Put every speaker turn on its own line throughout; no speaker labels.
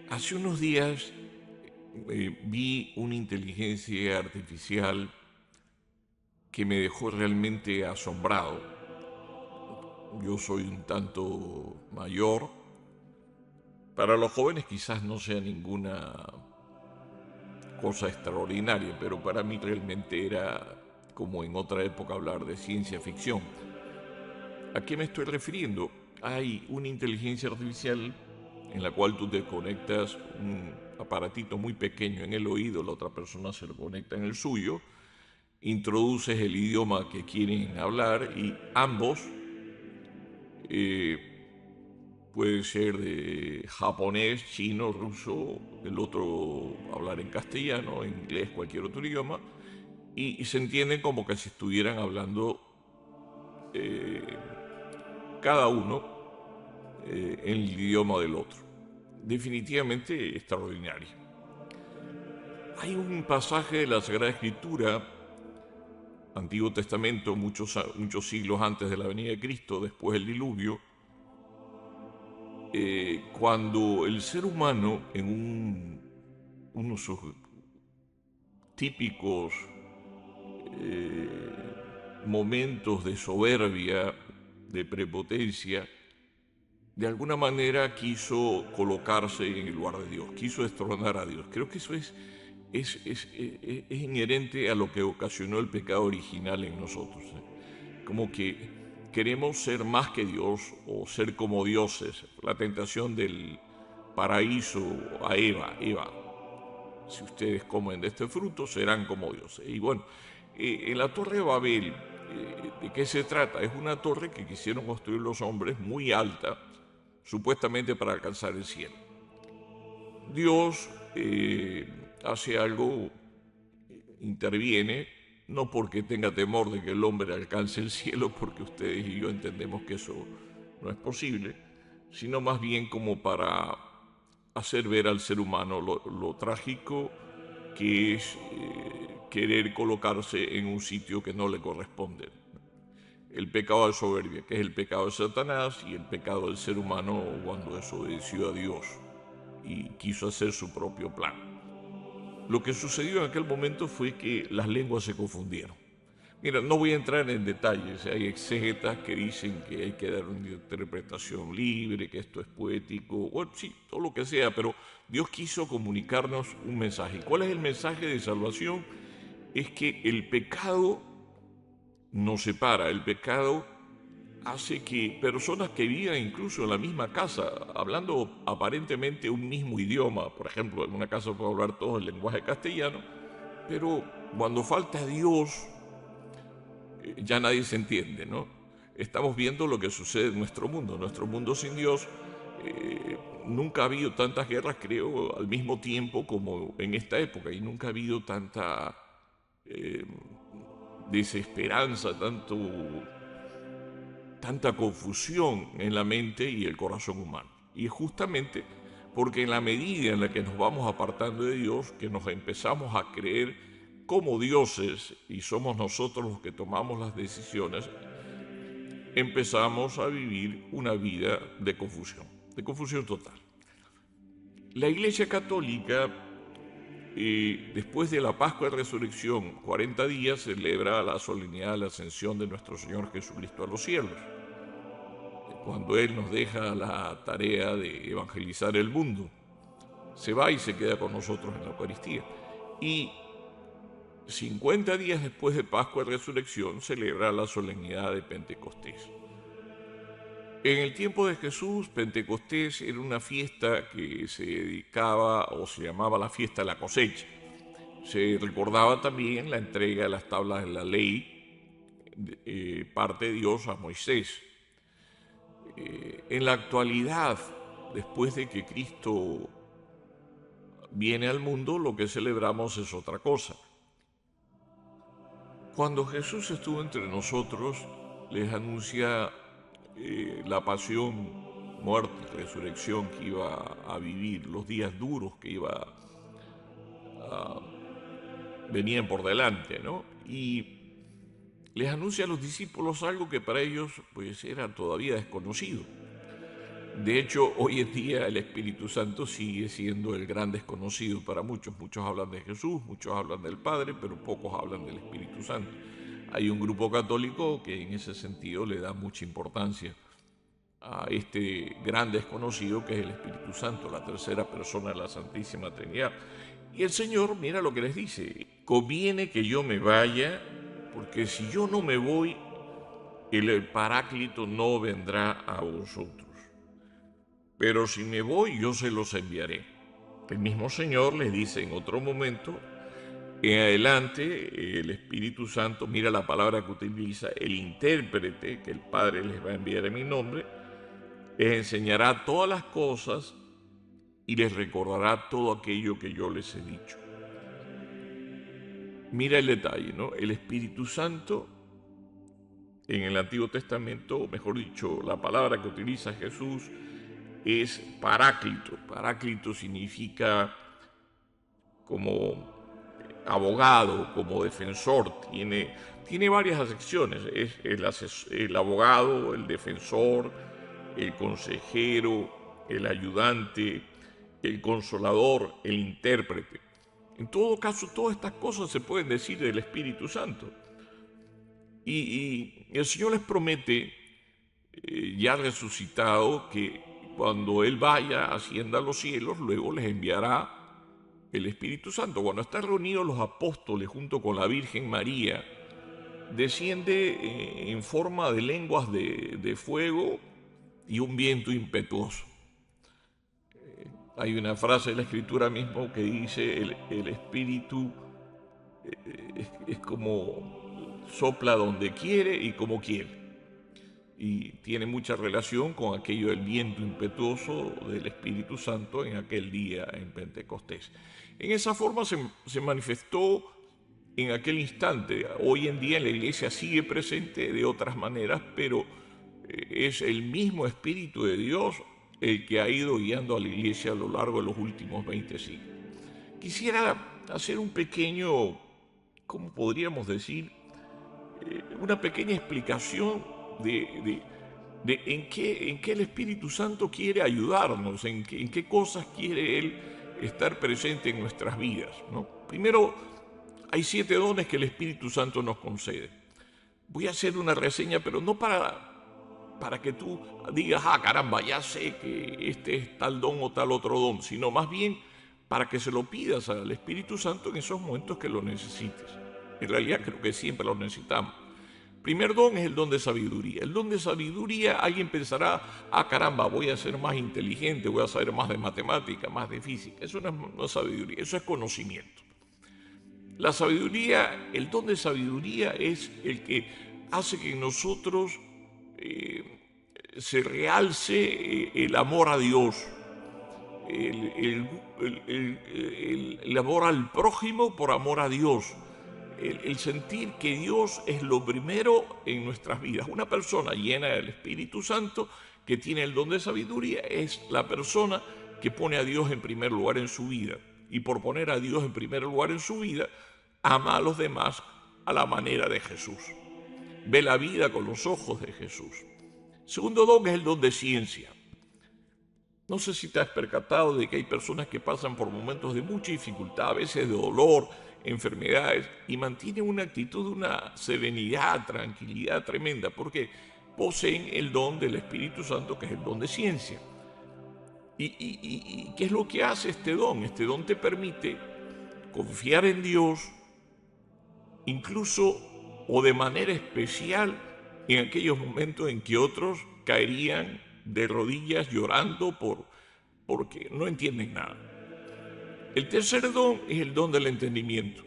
Hace unos días vi una inteligencia artificial que me dejó realmente asombrado. Yo soy un tanto mayor. Para los jóvenes quizás no sea ninguna cosa extraordinaria, pero para mí realmente era como en otra época hablar de ciencia ficción. ¿A qué me estoy refiriendo? Hay una inteligencia artificial en la cual tú te conectas un aparatito muy pequeño en el oído, la otra persona se lo conecta en el suyo, introduces el idioma que quieren hablar y ambos, eh, puede ser de japonés, chino, ruso, el otro hablar en castellano, en inglés, cualquier otro idioma, y se entienden como que si estuvieran hablando eh, cada uno en el idioma del otro. Definitivamente extraordinario. Hay un pasaje de la Sagrada Escritura, Antiguo Testamento, muchos siglos antes de la venida de Cristo, después del diluvio, cuando el ser humano en uno de sus típicos momentos de soberbia, de prepotencia, de alguna manera quiso colocarse en el lugar de Dios, quiso destronar a Dios. Creo que eso es inherente a lo que ocasionó el pecado original en nosotros. Como que queremos ser más que Dios o ser como dioses. La tentación del paraíso a Eva, si ustedes comen de este fruto serán como dioses. Y bueno, en la Torre de Babel, ¿de qué se trata? Es una torre que quisieron construir los hombres muy alta, supuestamente para alcanzar el cielo. Dios hace algo, interviene, no porque tenga temor de que el hombre alcance el cielo, porque ustedes y yo entendemos que eso no es posible, sino más bien como para hacer ver al ser humano lo trágico que es querer colocarse en un sitio que no le corresponde. El pecado de soberbia, que es el pecado de Satanás, y el pecado del ser humano cuando desobedeció a Dios y quiso hacer su propio plan. Lo que sucedió en aquel momento fue que las lenguas se confundieron. Mira, no voy a entrar en detalles, hay exegetas que dicen que hay que dar una interpretación libre, que esto es poético, bueno, sí, todo lo que sea, pero Dios quiso comunicarnos un mensaje. ¿Cuál es el mensaje de salvación? Es que el pecado nos separa, el pecado hace que personas que vivan incluso en la misma casa, hablando aparentemente un mismo idioma, por ejemplo, en una casa puede hablar todos el lenguaje castellano, pero cuando falta Dios, ya nadie se entiende, ¿no? Estamos viendo lo que sucede en nuestro mundo sin Dios. Nunca ha habido tantas guerras, creo, al mismo tiempo como en esta época, y nunca ha habido tanta eh, desesperanza, tanta confusión en la mente y el corazón humano. Y es justamente porque en la medida en la que nos vamos apartando de Dios, que nos empezamos a creer como dioses y somos nosotros los que tomamos las decisiones, empezamos a vivir una vida de confusión total. La Iglesia Católica, después de la Pascua de Resurrección, 40 días, celebra la solemnidad de la ascensión de nuestro Señor Jesucristo a los cielos, cuando Él nos deja la tarea de evangelizar el mundo. Se va y se queda con nosotros en la Eucaristía. Y 50 días después de Pascua de Resurrección celebra la solemnidad de Pentecostés. En el tiempo de Jesús, Pentecostés era una fiesta que se dedicaba o se llamaba la fiesta de la cosecha. Se recordaba también la entrega de las tablas de la ley, parte de Dios a Moisés. En la actualidad, después de que Cristo viene al mundo, lo que celebramos es otra cosa. Cuando Jesús estuvo entre nosotros, les anuncia la pasión, muerte y resurrección que iba a vivir, los días duros que venían por delante, ¿no? Y les anuncia a los discípulos algo que para ellos pues era todavía desconocido. De hecho, hoy en día el Espíritu Santo sigue siendo el gran desconocido para muchos. Muchos hablan de Jesús, muchos hablan del Padre, pero pocos hablan del Espíritu Santo. Hay un grupo católico que en ese sentido le da mucha importancia a este gran desconocido que es el Espíritu Santo, la tercera persona de la Santísima Trinidad. Y el Señor, mira lo que les dice: conviene que yo me vaya, porque si yo no me voy, el Paráclito no vendrá a vosotros. Pero si me voy, yo se los enviaré. El mismo Señor les dice en otro momento, en adelante, el Espíritu Santo, mira la palabra que utiliza, el intérprete que el Padre les va a enviar en mi nombre, les enseñará todas las cosas y les recordará todo aquello que yo les he dicho. Mira el detalle, ¿no? El Espíritu Santo en el Antiguo Testamento, o mejor dicho, la palabra que utiliza Jesús es Paráclito. Paráclito significa como abogado, como defensor. Tiene varias acepciones. Es el abogado, el defensor, el consejero, el ayudante, el consolador, el intérprete. En todo caso, todas estas cosas se pueden decir del Espíritu Santo. Y el Señor les promete, ya resucitado, que cuando Él vaya, ascienda a los cielos, luego les enviará el Espíritu Santo. Cuando están reunidos los apóstoles junto con la Virgen María, desciende en forma de lenguas de fuego y un viento impetuoso. Hay una frase de la Escritura mismo que dice: el Espíritu es como sopla donde quiere y como quiere. Y tiene mucha relación con aquello del viento impetuoso del Espíritu Santo en aquel día en Pentecostés. En esa forma se manifestó en aquel instante. Hoy en día en la iglesia sigue presente de otras maneras, pero es el mismo Espíritu de Dios el que ha ido guiando a la iglesia a lo largo de los últimos 20 siglos. Quisiera hacer un pequeño, ¿cómo podríamos decir? Una pequeña explicación de en qué el Espíritu Santo quiere ayudarnos, en qué cosas quiere Él estar presente en nuestras vidas, ¿no? Primero, hay 7 dones que el Espíritu Santo nos concede. Voy a hacer una reseña, pero no para que tú digas, caramba, ya sé que este es tal don o tal otro don, sino más bien para que se lo pidas al Espíritu Santo en esos momentos que lo necesites. En realidad creo que siempre lo necesitamos. Primer don es el don de sabiduría. El don de sabiduría, alguien pensará, caramba, voy a ser más inteligente, voy a saber más de matemática, más de física. Eso no es sabiduría, eso es conocimiento. La sabiduría, el don de sabiduría es el que hace que en nosotros se realce el amor a Dios, el amor al prójimo por amor a Dios, el sentir que Dios es lo primero en nuestras vidas. Una persona llena del Espíritu Santo que tiene el don de sabiduría es la persona que pone a Dios en primer lugar en su vida. Y por poner a Dios en primer lugar en su vida, ama a los demás a la manera de Jesús. Ve la vida con los ojos de Jesús. Segundo don es el don de ciencia. No sé si te has percatado de que hay personas que pasan por momentos de mucha dificultad, a veces de dolor, enfermedades, y mantienen una actitud de una serenidad, tranquilidad tremenda, porque poseen el don del Espíritu Santo, que es el don de ciencia. ¿Y qué es lo que hace este don? Este don te permite confiar en Dios, incluso o de manera especial en aquellos momentos en que otros caerían de rodillas llorando porque no entienden nada. El tercer don es el don del entendimiento.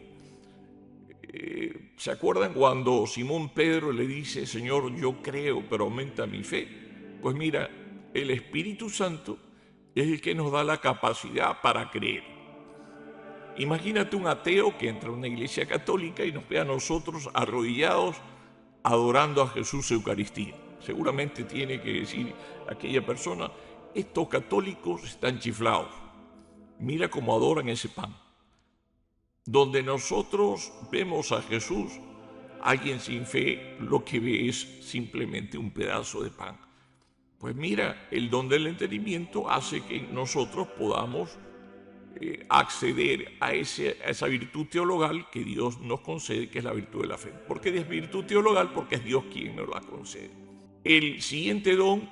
¿Se acuerdan cuando Simón Pedro le dice, Señor, yo creo, pero aumenta mi fe? Pues mira, el Espíritu Santo es el que nos da la capacidad para creer. Imagínate un ateo que entra a una iglesia católica y nos ve a nosotros arrodillados adorando a Jesús Eucaristía. Seguramente tiene que decir aquella persona, estos católicos están chiflados. Mira cómo adoran ese pan. Donde nosotros vemos a Jesús, alguien sin fe lo que ve es simplemente un pedazo de pan. Pues mira, el don del entendimiento hace que nosotros podamos acceder a esa virtud teologal que Dios nos concede, que es la virtud de la fe. ¿Por qué es virtud teologal? Porque es Dios quien nos la concede. El siguiente don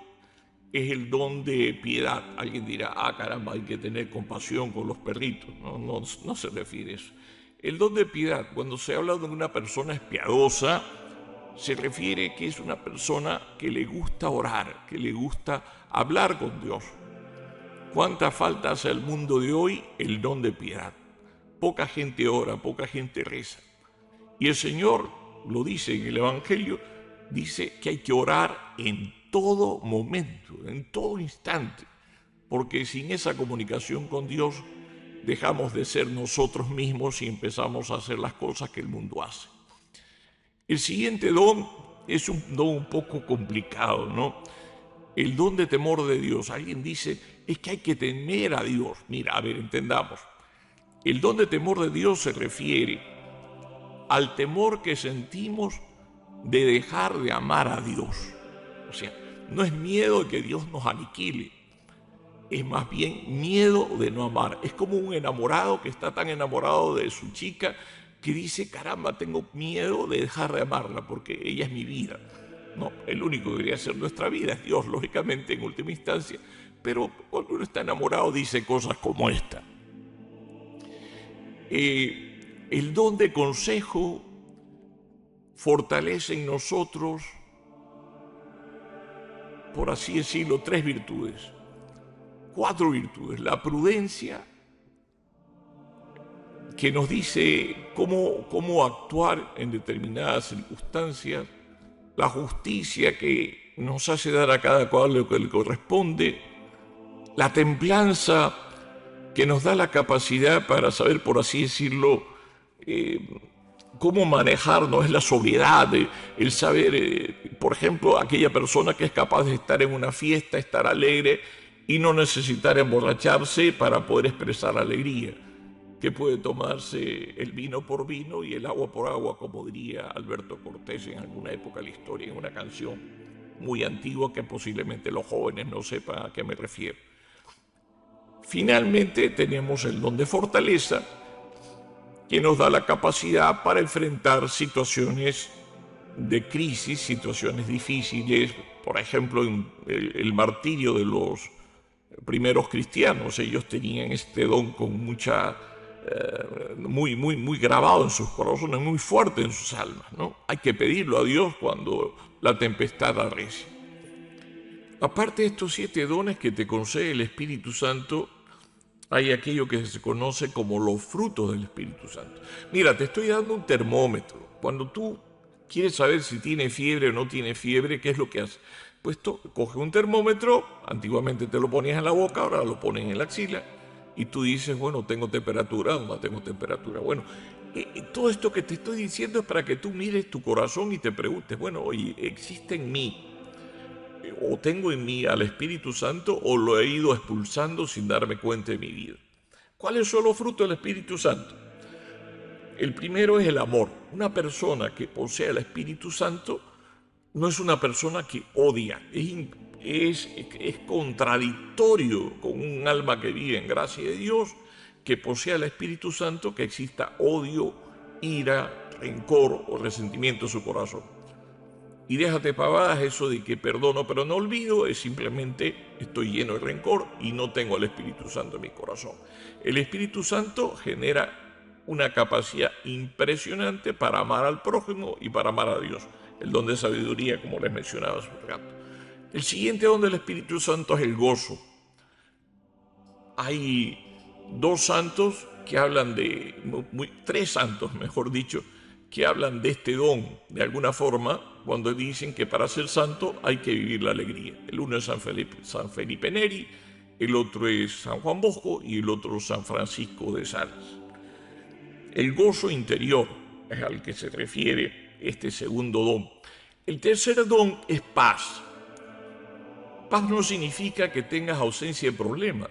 es el don de piedad. Alguien dirá, caramba, hay que tener compasión con los perritos. No se refiere a eso. El don de piedad, cuando se habla de una persona piadosa, se refiere que es una persona que le gusta orar, que le gusta hablar con Dios. ¿Cuánta falta hace al mundo de hoy el don de piedad? Poca gente ora, poca gente reza. Y el Señor lo dice en el Evangelio, dice que hay que orar en todo momento, en todo instante, porque sin esa comunicación con Dios dejamos de ser nosotros mismos y empezamos a hacer las cosas que el mundo hace. El siguiente don es un don un poco complicado, ¿no? El don de temor de Dios. Alguien dice, es que hay que temer a Dios. Mira, a ver, entendamos. El don de temor de Dios se refiere al temor que sentimos de dejar de amar a Dios. O sea, no es miedo de que Dios nos aniquile, es más bien miedo de no amar. Es como un enamorado que está tan enamorado de su chica que dice, caramba, tengo miedo de dejar de amarla porque ella es mi vida. No, el único que debería ser nuestra vida es Dios, lógicamente, en última instancia. Pero cuando uno está enamorado dice cosas como esta. El don de consejo fortalece en nosotros, por así decirlo, 3 virtudes. 4 virtudes. La prudencia, que nos dice cómo actuar en determinadas circunstancias. La justicia, que nos hace dar a cada cual lo que le corresponde. La templanza, que nos da la capacidad para saber, por así decirlo, cómo manejarnos. Es la sobriedad, el saber, por ejemplo, aquella persona que es capaz de estar en una fiesta, estar alegre y no necesitar emborracharse para poder expresar alegría, que puede tomarse el vino por vino y el agua por agua, como diría Alberto Cortés en alguna época de la historia, en una canción muy antigua que posiblemente los jóvenes no sepan a qué me refiero. Finalmente tenemos el don de fortaleza, que nos da la capacidad para enfrentar situaciones de crisis, situaciones difíciles. Por ejemplo, el martirio de los primeros cristianos, ellos tenían este don con muy grabado en sus corazones, muy fuerte en sus almas, ¿no? Hay que pedirlo a Dios cuando la tempestad arrecia. Aparte de estos 7 dones que te concede el Espíritu Santo, hay aquello que se conoce como los frutos del Espíritu Santo. Mira, te estoy dando un termómetro. Cuando tú quieres saber si tiene fiebre o no tiene fiebre, ¿qué es lo que haces? Pues coge un termómetro, antiguamente te lo ponías en la boca, ahora lo pones en la axila, y tú dices, bueno, tengo temperatura o no tengo temperatura. Bueno, todo esto que te estoy diciendo es para que tú mires tu corazón y te preguntes, bueno, oye, ¿existe en mí o tengo en mí al Espíritu Santo o lo he ido expulsando sin darme cuenta de mi vida? ¿Cuáles son los frutos del Espíritu Santo? El primero es el amor. Una persona que posee el Espíritu Santo no es una persona que odia, es contradictorio con un alma que vive en gracia de Dios, que posea el Espíritu Santo, que exista odio, ira, rencor o resentimiento en su corazón. Y déjate pavadas eso de que perdono pero no olvido, es simplemente estoy lleno de rencor y no tengo el Espíritu Santo en mi corazón. El Espíritu Santo genera una capacidad impresionante para amar al prójimo y para amar a Dios. El don de sabiduría, como les mencionaba hace un rato. El siguiente don del Espíritu Santo es el gozo. Hay 2 santos que hablan de, 3 santos, mejor dicho, que hablan de este don de alguna forma cuando dicen que para ser santo hay que vivir la alegría. El uno es San Felipe Neri, el otro es San Juan Bosco y el otro San Francisco de Sales. El gozo interior es al que se refiere este segundo don. El tercer don es paz. Paz no significa que tengas ausencia de problemas,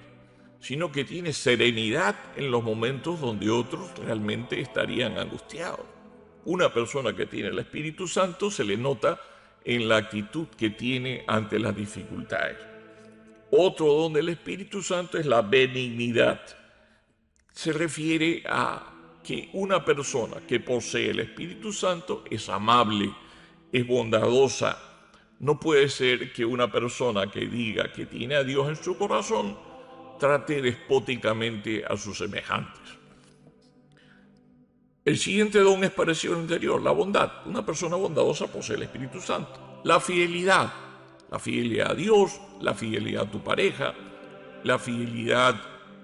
sino que tienes serenidad en los momentos donde otros realmente estarían angustiados. Una persona que tiene el Espíritu Santo se le nota en la actitud que tiene ante las dificultades. Otro don del Espíritu Santo es la benignidad. Se refiere a que una persona que posee el Espíritu Santo es amable, es bondadosa. No puede ser que una persona que diga que tiene a Dios en su corazón trate despóticamente a sus semejantes. El siguiente don es parecido al anterior, la bondad. Una persona bondadosa posee el Espíritu Santo. La fidelidad a Dios, la fidelidad a tu pareja, la fidelidad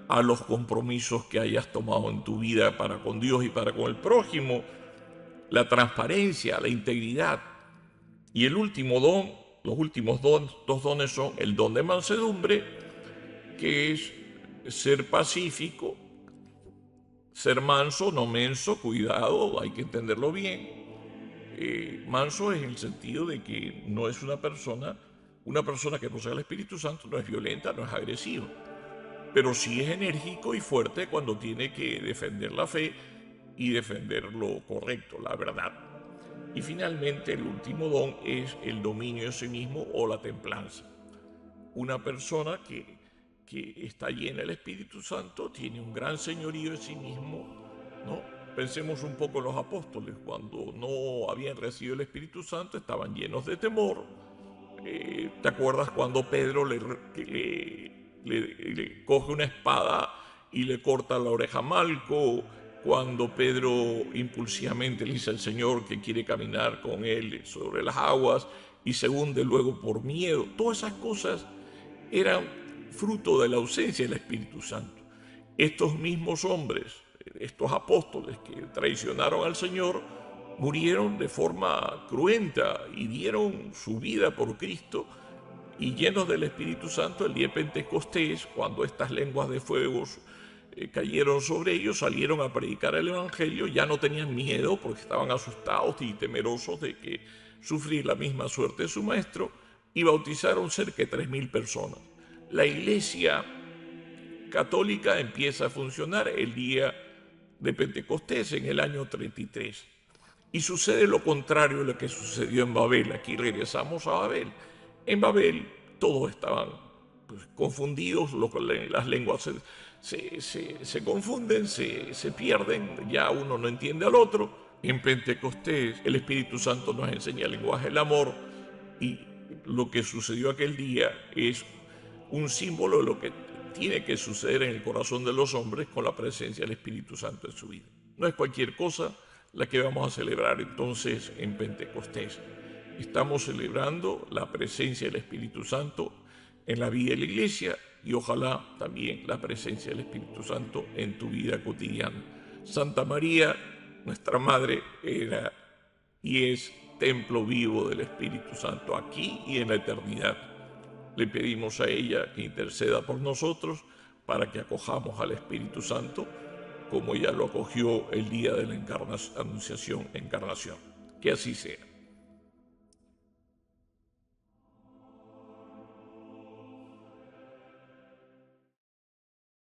a los compromisos que hayas tomado en tu vida para con Dios y para con el prójimo, la transparencia, la integridad. Y el último don, los últimos dos dones son el don de mansedumbre, que es ser pacífico, ser manso, no menso, cuidado, hay que entenderlo bien. Manso es en el sentido de que no es una persona que posee el Espíritu Santo, no es violenta, no es agresiva, pero sí es enérgico y fuerte cuando tiene que defender la fe y defender lo correcto, la verdad. Y finalmente el último don es el dominio de sí mismo o la templanza. Una persona que está llena del Espíritu Santo tiene un gran señorío de sí mismo, ¿no? Pensemos un poco en los apóstoles, cuando no habían recibido el Espíritu Santo estaban llenos de temor. ¿Te acuerdas cuando Pedro le coge una espada y le corta la oreja a Malco? Cuando Pedro impulsivamente le dice al Señor que quiere caminar con él sobre las aguas y se hunde luego por miedo. Todas esas cosas eran fruto de la ausencia del Espíritu Santo. Estos mismos hombres, estos apóstoles que traicionaron al Señor, murieron de forma cruenta y dieron su vida por Cristo, y llenos del Espíritu Santo el día de Pentecostés, cuando estas lenguas de fuego cayeron sobre ellos, salieron a predicar el Evangelio. Ya no tenían miedo porque estaban asustados y temerosos de que sufrir la misma suerte de su maestro, y bautizaron cerca de 3.000 personas. La iglesia católica empieza a funcionar el día de Pentecostés en el año 33. Y sucede lo contrario de lo que sucedió en Babel. Aquí regresamos a Babel. En Babel todos estaban confundidos, las lenguas se confunden, se pierden, ya uno no entiende al otro. En Pentecostés el Espíritu Santo nos enseña el lenguaje del amor, y lo que sucedió aquel día es un símbolo de lo que tiene que suceder en el corazón de los hombres con la presencia del Espíritu Santo en su vida. No es cualquier cosa la que vamos a celebrar entonces en Pentecostés. Estamos celebrando la presencia del Espíritu Santo en la vida de la iglesia, y ojalá también la presencia del Espíritu Santo en tu vida cotidiana. Santa María, nuestra Madre, era y es templo vivo del Espíritu Santo aquí y en la eternidad. Le pedimos a ella que interceda por nosotros para que acojamos al Espíritu Santo como ella lo acogió el día de la Anunciación, encarnación. Que así sea.